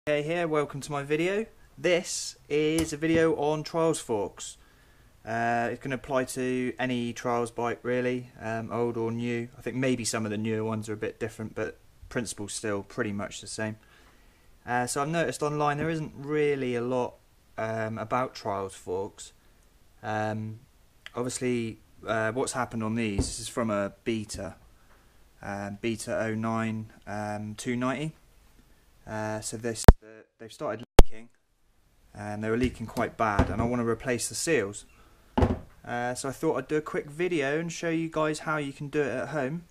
Hey here, welcome to my video. This is a video on trials forks. It's going to apply to any trials bike really, old or new. I think maybe some of the newer ones are a bit different, but principle's still pretty much the same. So I've noticed online there isn't really a lot about trials forks. Obviously what's happened on these, this is from a beta 09 290. So they've started leaking, and they were leaking quite bad, and I want to replace the seals. So I thought I'd do a quick video and show you guys how you can do it at home,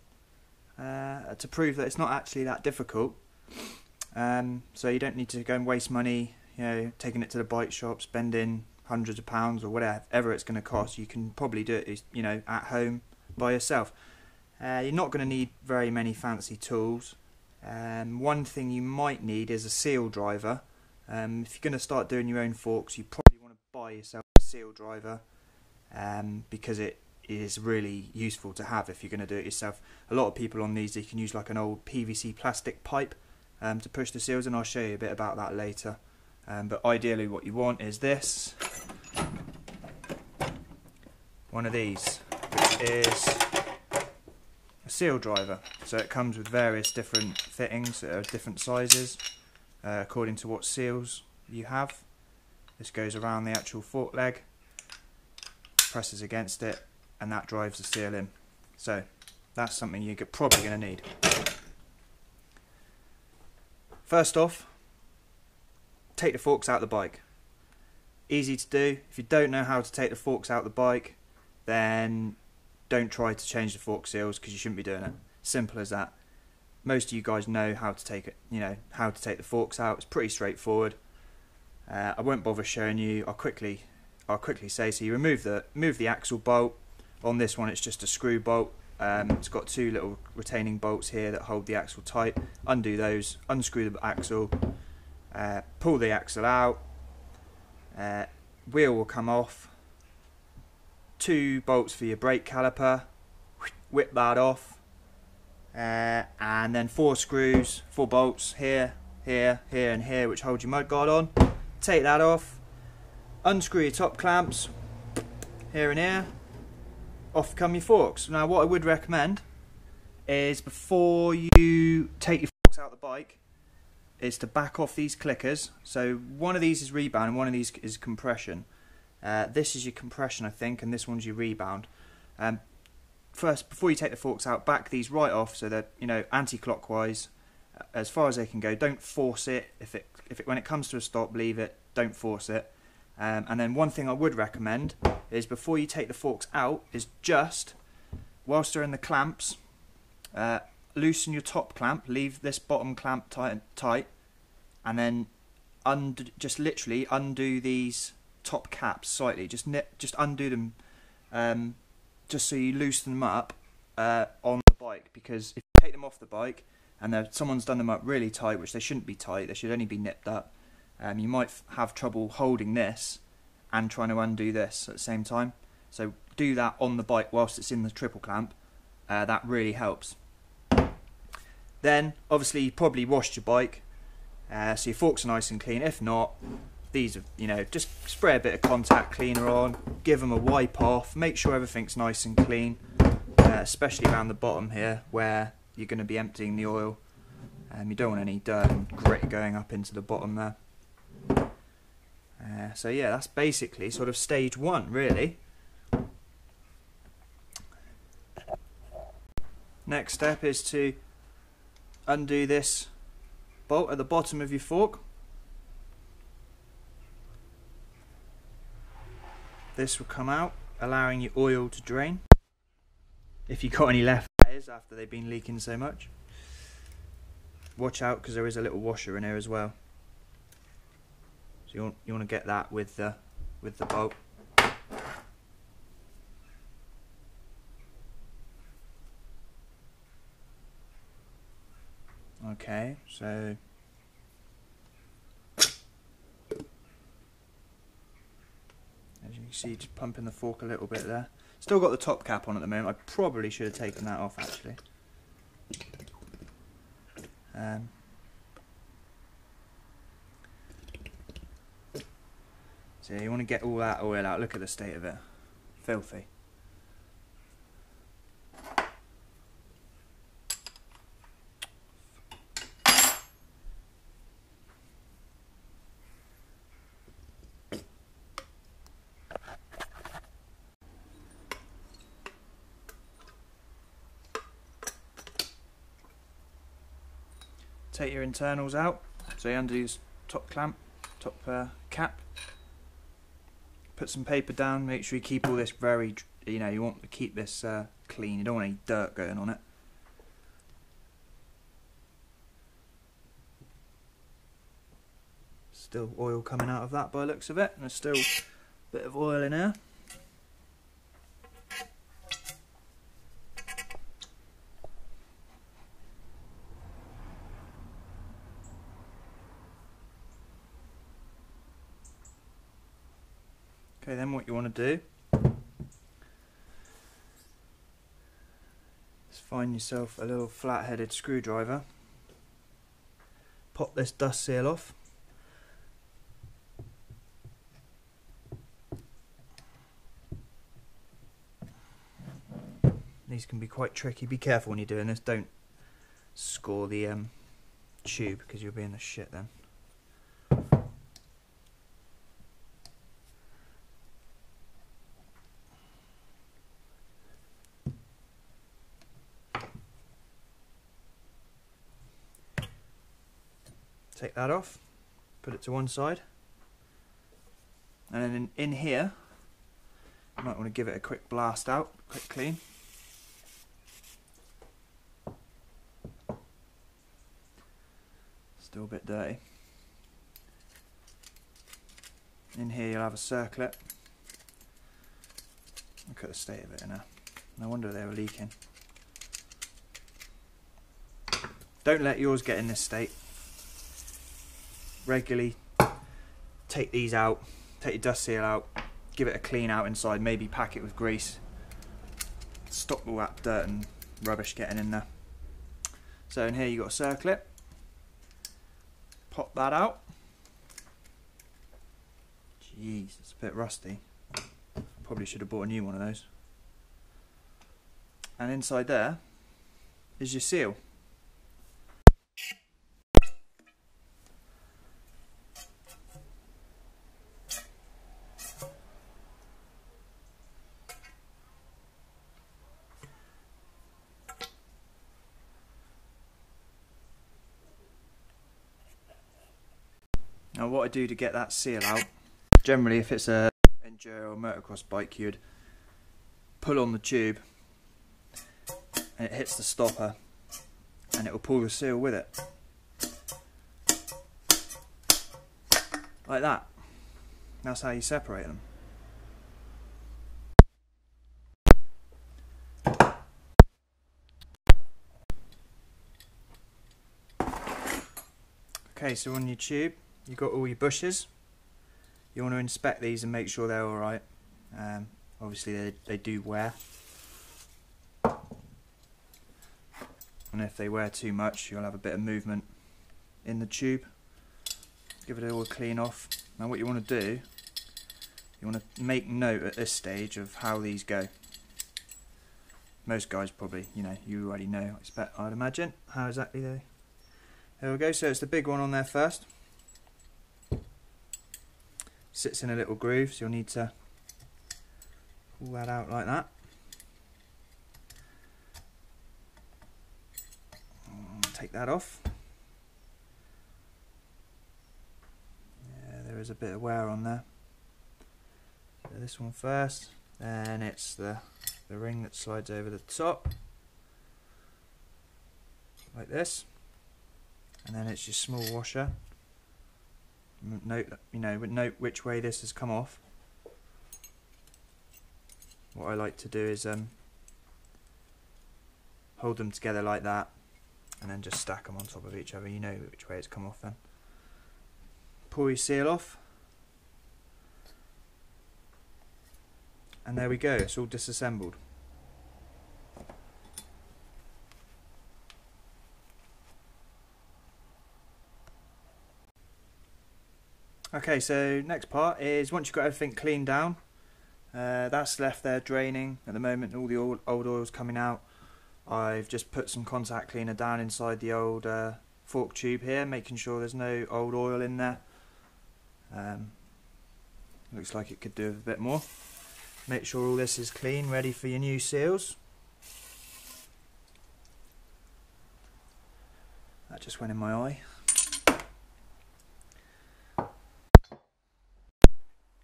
to prove that it's not actually that difficult. So you don't need to go and waste money, taking it to the bike shop, spending hundreds of pounds or whatever it's going to cost. You can probably do it, at home by yourself. You're not going to need very many fancy tools. One thing you might need is a seal driver. If you're going to start doing your own forks, you probably want to buy yourself a seal driver, because it is really useful to have if you're going to do it yourself. A lot of people on these, they can use like an old PVC plastic pipe to push the seals, and I'll show you a bit about that later. But ideally what you want is this, one of these, which is a seal driver. So it comes with various different fittings that are different sizes according to what seals you have. This goes around the actual fork leg, presses against it, and that drives the seal in. So that's something you're probably going to need. First off, take the forks out of the bike. Easy to do. If you don't know how to take the forks out of the bike, then don't try to change the fork seals, because you shouldn't be doing it. Simple as that. Most of you guys know how to take it, how to take the forks out. It's pretty straightforward. I won't bother showing you. I'll quickly say. So you remove the axle bolt. On this one, it's just a screw bolt. It's got two little retaining bolts here that hold the axle tight. Undo those. Unscrew the axle. Pull the axle out. Wheel will come off. 2 bolts for your brake caliper. Whip that off. And then 4 screws, 4 bolts here, here, here and here, which hold your mudguard on. Take that off, unscrew your top clamps, here and here, off come your forks. Now what I would recommend is, before you take your forks out of the bike, is to back off these clickers. So one of these is rebound and one of these is compression. This is your compression, I think, and this one's your rebound. First, before you take the forks out, back these right off so that anti-clockwise, as far as they can go. Don't force it. When it comes to a stop, leave it. Don't force it. And then one thing I would recommend is, before you take the forks out, is just, whilst they're in the clamps, loosen your top clamp. Leave this bottom clamp tight, and then just literally undo these top caps slightly. Just undo them. Just so you loosen them up on the bike, because if you take them off the bike and someone's done them up really tight, which they shouldn't be tight, they should only be nipped up, you might have trouble holding this and trying to undo this at the same time. So do that on the bike whilst it's in the triple clamp. That really helps. Then obviously you probably washed your bike, so your forks are nice and clean. If not, these are, just spray a bit of contact cleaner on, give them a wipe off, make sure everything's nice and clean, especially around the bottom here where you're going to be emptying the oil. You don't want any dirt and grit going up into the bottom there. So yeah, that's basically sort of stage 1 really. Next step is to undo this bolt at the bottom of your fork. This will come out, allowing your oil to drain, if you've got any left, that is, after they've been leaking so much. Watch out, because there is a little washer in here as well. So you want to get that with the bolt. Okay, so as you can see, just pumping the fork a little bit there. Still got the top cap on at the moment. I probably should have taken that off actually. So you want to get all that oil out. Look at the state of it. Filthy. Take your internals out. So you undo this top clamp, top cap. Put some paper down. Make sure you keep all this very, you want to keep this clean. You don't want any dirt going on it. Still oil coming out of that by the looks of it, and there's still a bit of oil in here. Okay, then what you want to do is find yourself a little flat-headed screwdriver. Pop this dust seal off. These can be quite tricky. Be careful when you're doing this. Don't score the tube because you'll be in the shit then. Take that off, put it to one side, and then in here you might want to give it a quick blast out, quick clean. Still a bit dirty. In here you'll have a circlet. Look at the state of it in there. No wonder they were leaking. Don't let yours get in this state. Regularly take these out, take your dust seal out, give it a clean out inside, maybe pack it with grease. Stop all that dirt and rubbish getting in there. So in here you've got a circlet. Pop that out. Jeez, it's a bit rusty. Probably should have bought a new one of those. And inside there is your seal. Now what I do to get that seal out, generally if it's a enduro or motocross bike, you'd pull on the tube and it hits the stopper and it will pull the seal with it. Like that. That's how you separate them. Okay, so on your tube you've got all your bushes. You want to inspect these and make sure they're alright. Obviously they do wear, and if they wear too much you'll have a bit of movement in the tube. Give it all a clean off. Now what you want to do, you want to make note at this stage of how these go. Most guys probably, you already know, I'd imagine, how exactly they... There we go, so it's the big one on there first. Sits in a little groove, so you'll need to pull that out like that. Take that off. Yeah, there is a bit of wear on there. So this one first, then it's the ring that slides over the top, like this, and then it's your small washer. Note, note which way this has come off. What I like to do is hold them together like that, and then just stack them on top of each other. You know which way it's come off then. Pull your seal off, and there we go. It's all disassembled. Okay, so next part is once you've got everything cleaned down, that's left there draining at the moment, all the old oil's coming out. I've just put some contact cleaner down inside the old fork tube here, making sure there's no old oil in there. Looks like it could do with a bit more. Make sure all this is clean, ready for your new seals. That just went in my eye.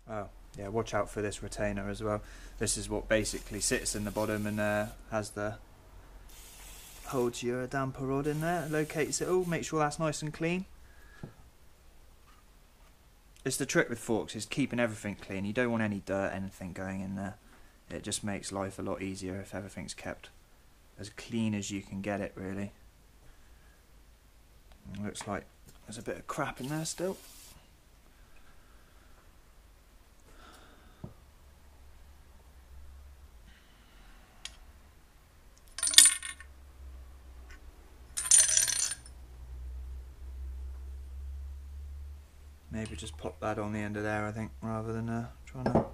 Oh, yeah, watch out for this retainer as well. This is what basically sits in the bottom and holds your damper rod in there, locates it all, make sure that's nice and clean. It's the trick with forks, is keeping everything clean. You don't want any dirt, anything going in there. It just makes life a lot easier if everything's kept as clean as you can get it, really. It looks like there's a bit of crap in there still. Maybe just pop that on the end of there, I think, rather than trying to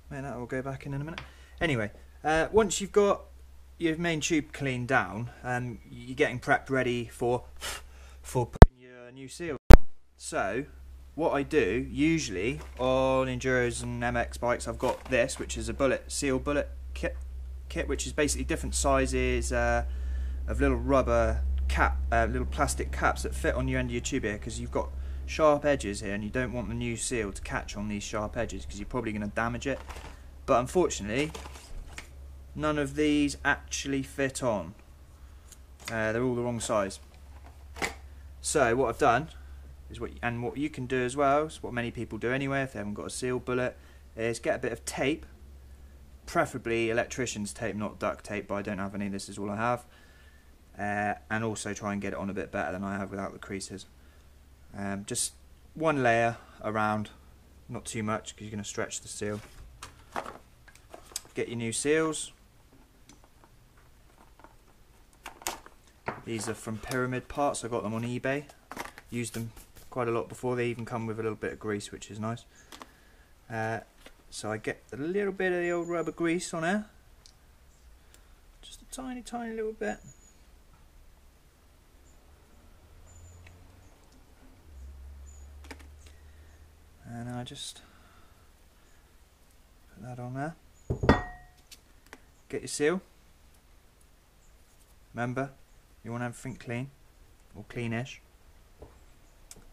make that all go back in a minute. Anyway, once you've got your main tube cleaned down, you're getting prepped ready for putting your new seal on. So, what I do, usually, on Enduros and MX bikes, I've got this, which is a seal bullet kit, which is basically different sizes of little rubber little plastic caps that fit on your end of your tube here, because you've got sharp edges here and you don't want the new seal to catch on these sharp edges because you're probably going to damage it. But unfortunately, none of these actually fit on. They're all the wrong size. So what I've done is what you can do as well, is what many people do anyway if they haven't got a seal bullet, is get a bit of tape, preferably electrician's tape, not duct tape, but I don't have any, this is all I have, and also try and get it on a bit better than I have without the creases. Just one layer around, not too much because you're going to stretch the seal. Get your new seals. These are from Pyramid Parts, I got them on eBay. Used them quite a lot before, they even come with a little bit of grease, which is nice. So I get a little bit of the old rubber grease on there. Just a tiny, tiny little bit. And I just put that on there. Get your seal. Remember, you want everything clean, or cleanish.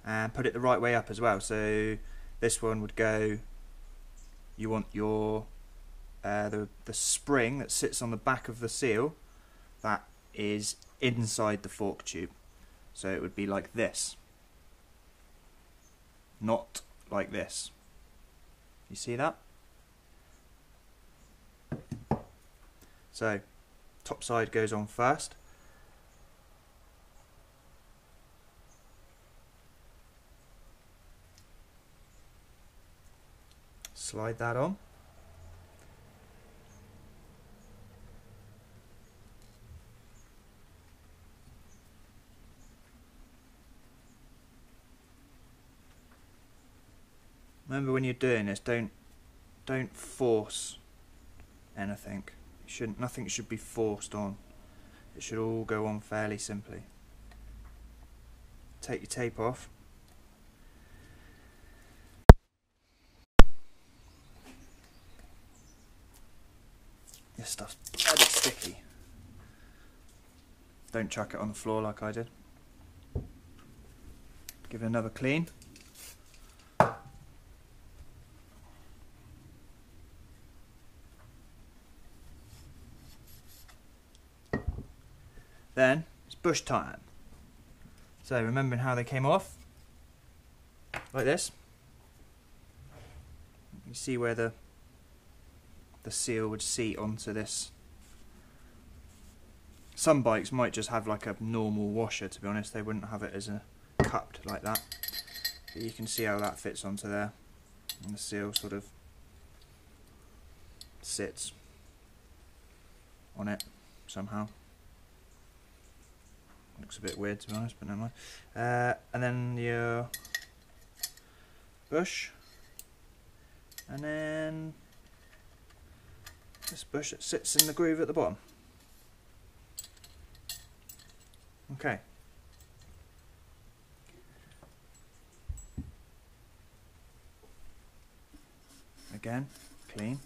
And put it the right way up as well. So this one would go, you want your the spring that sits on the back of the seal, that is inside the fork tube. So it would be like this. Not like this. You see that? So top side goes on first. Slide that on. Remember when you're doing this, don't force anything. Nothing should be forced on. It should all go on fairly simply. Take your tape off. This stuff's bloody sticky. Don't chuck it on the floor like I did. Give it another clean. Then it's bush time. So remembering how they came off, like this. You see where the seal would seat onto this. Some bikes might just have like a normal washer, to be honest. They wouldn't have it as a cupped like that. But you can see how that fits onto there, and the seal sort of sits on it somehow. Looks a bit weird, to be honest, but never mind. And then your bush, and then this bush that sits in the groove at the bottom. Okay. Again, clean.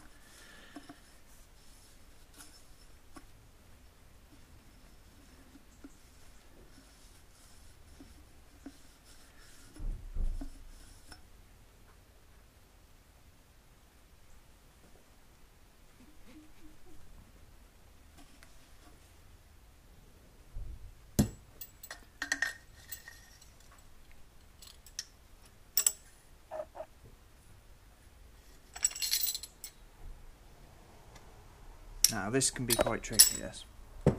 Now this can be quite tricky, this. I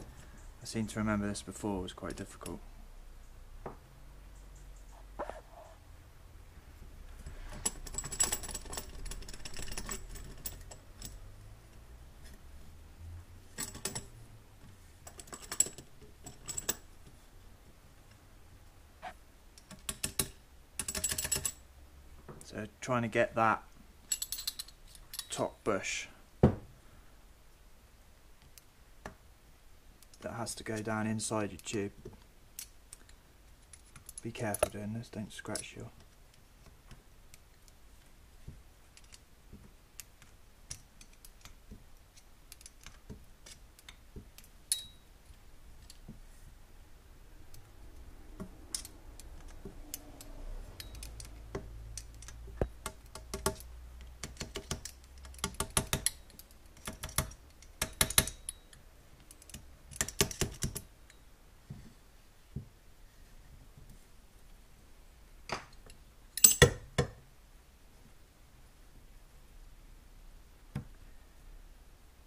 seem to remember this before, it was quite difficult. So trying to get that top bush that has to go down inside your tube. Be careful doing this, don't scratch your...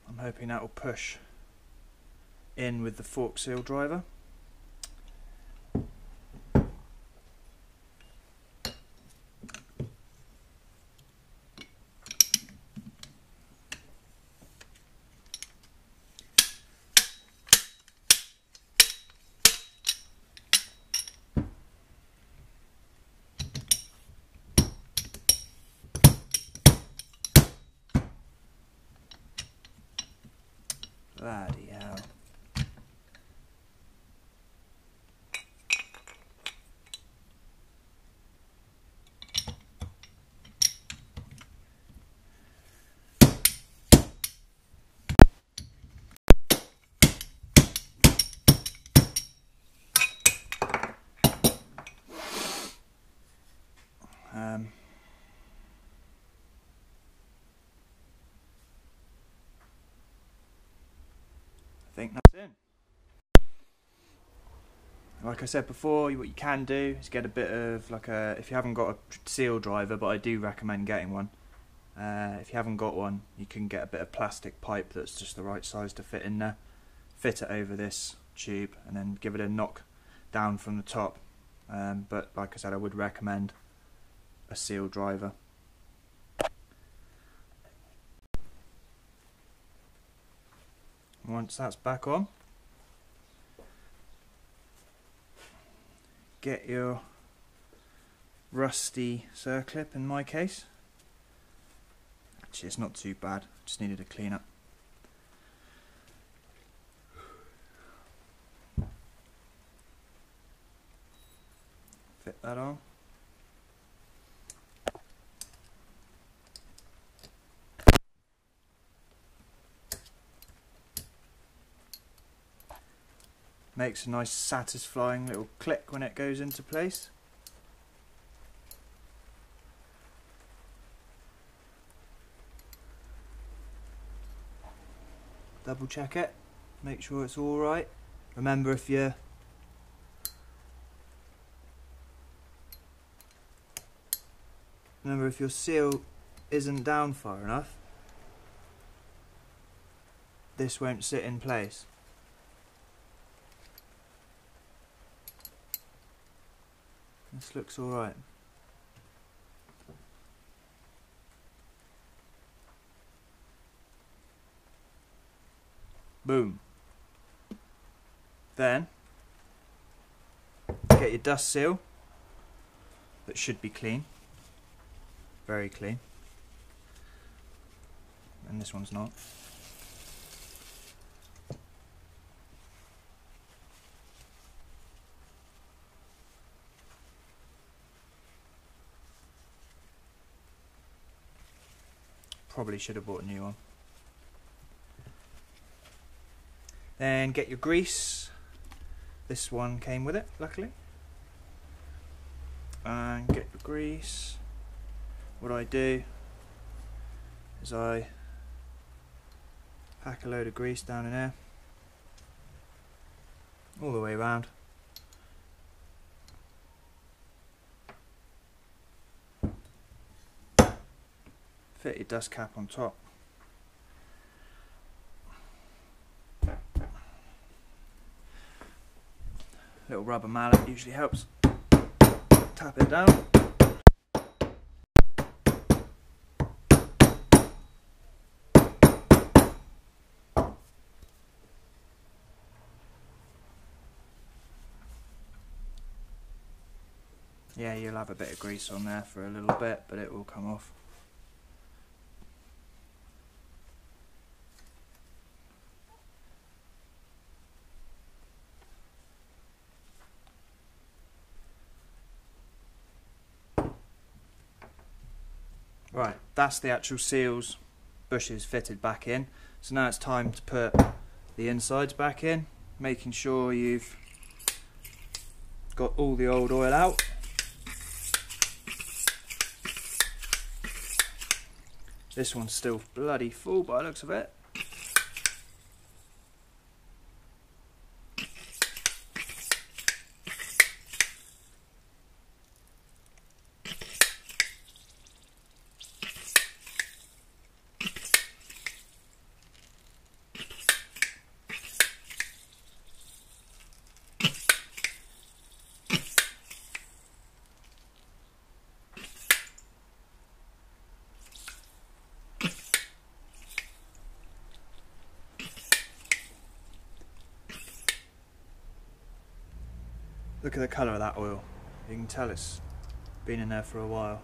I'm hoping that will push in with the fork seal driver. Bloody hell. I think that's in. Like I said before, what you can do is get a bit of like a, if you haven't got a seal driver, but I do recommend getting one. If you haven't got one, you can get a bit of plastic pipe that's just the right size to fit in there. Fit it over this tube and then give it a knock down from the top. But like I said, I would recommend a seal driver. Once that's back on, get your rusty circlip in my case. Actually, it's not too bad, just needed a clean up. Fit that on. Makes a nice satisfying little click when it goes into place. Double check it, make sure it's all right. Remember, if your seal isn't down far enough, this won't sit in place. This looks alright. Boom. Then get your dust seal, that should be clean. very clean, and this one's not. Probably should have bought a new one. Then get your grease. This one came with it, luckily. And get your grease. What I do is I pack a load of grease down in there, all the way around. Fit your dust cap on top. Little rubber mallet usually helps. Tap it down. Yeah, you'll have a bit of grease on there for a little bit, but it will come off. Right, that's the actual seals bushes fitted back in. So now it's time to put the insides back in, making sure you've got all the old oil out. This one's still bloody full by the looks of it. Look at the colour of that oil. You can tell it's been in there for a while.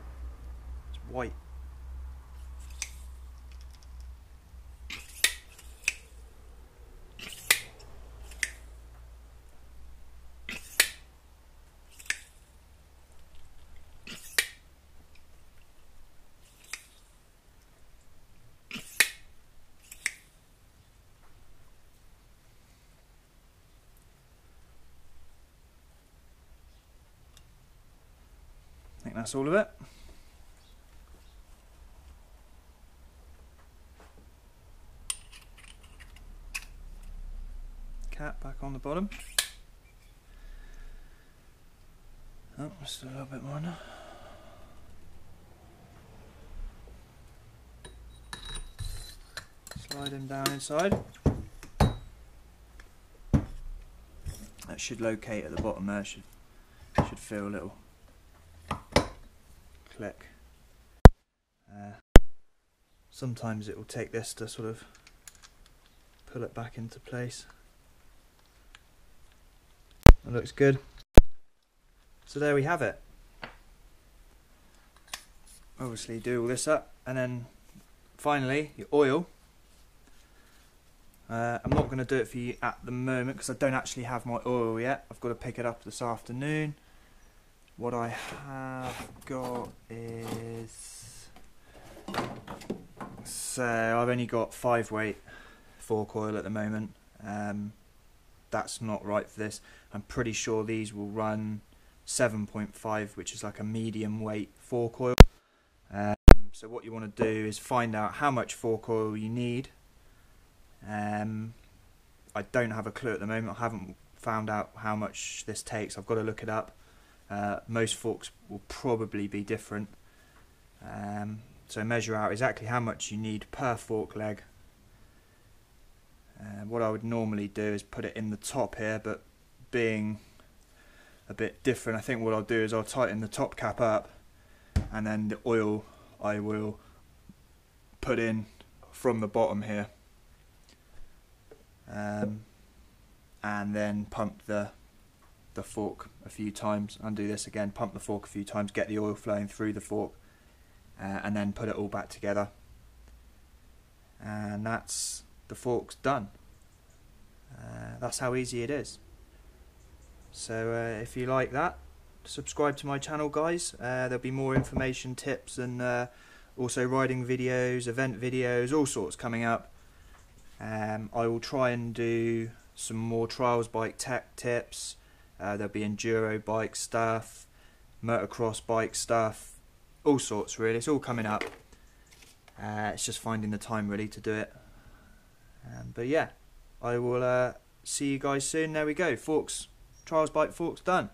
It's white. I think that's all of it. Cap back on the bottom. Oh, just a little bit more now. Slide him down inside. That should locate at the bottom there. Should feel a little click. Sometimes it will take this to sort of pull it back into place. That looks good. So there we have it. Obviously do all this up, and then finally your oil. I'm not going to do it for you at the moment because I don't actually have my oil yet. I've got to pick it up this afternoon. What I have got is, so I've only got 5-weight fork oil at the moment. That's not right for this. I'm pretty sure these will run 7.5, which is like a medium weight fork oil. So what you want to do is find out how much fork oil you need. I don't have a clue at the moment. I haven't found out how much this takes. I've got to look it up. Most forks will probably be different. So measure out exactly how much you need per fork leg. What I would normally do is put it in the top here, but being a bit different, I think what I'll do is I'll tighten the top cap up, and then the oil I will put in from the bottom here, and then pump the fork a few times, undo this again, pump the fork a few times, get the oil flowing through the fork, and then put it all back together, and that's the forks done. That's how easy it is. So if you like that, subscribe to my channel, guys. There'll be more information, tips, and also riding videos, event videos, all sorts coming up. I will try and do some more trials bike tech tips. There'll be enduro bike stuff, motocross bike stuff, all sorts really. It's all coming up. It's just finding the time really to do it. But yeah, I will see you guys soon. There we go, forks, trials bike forks done.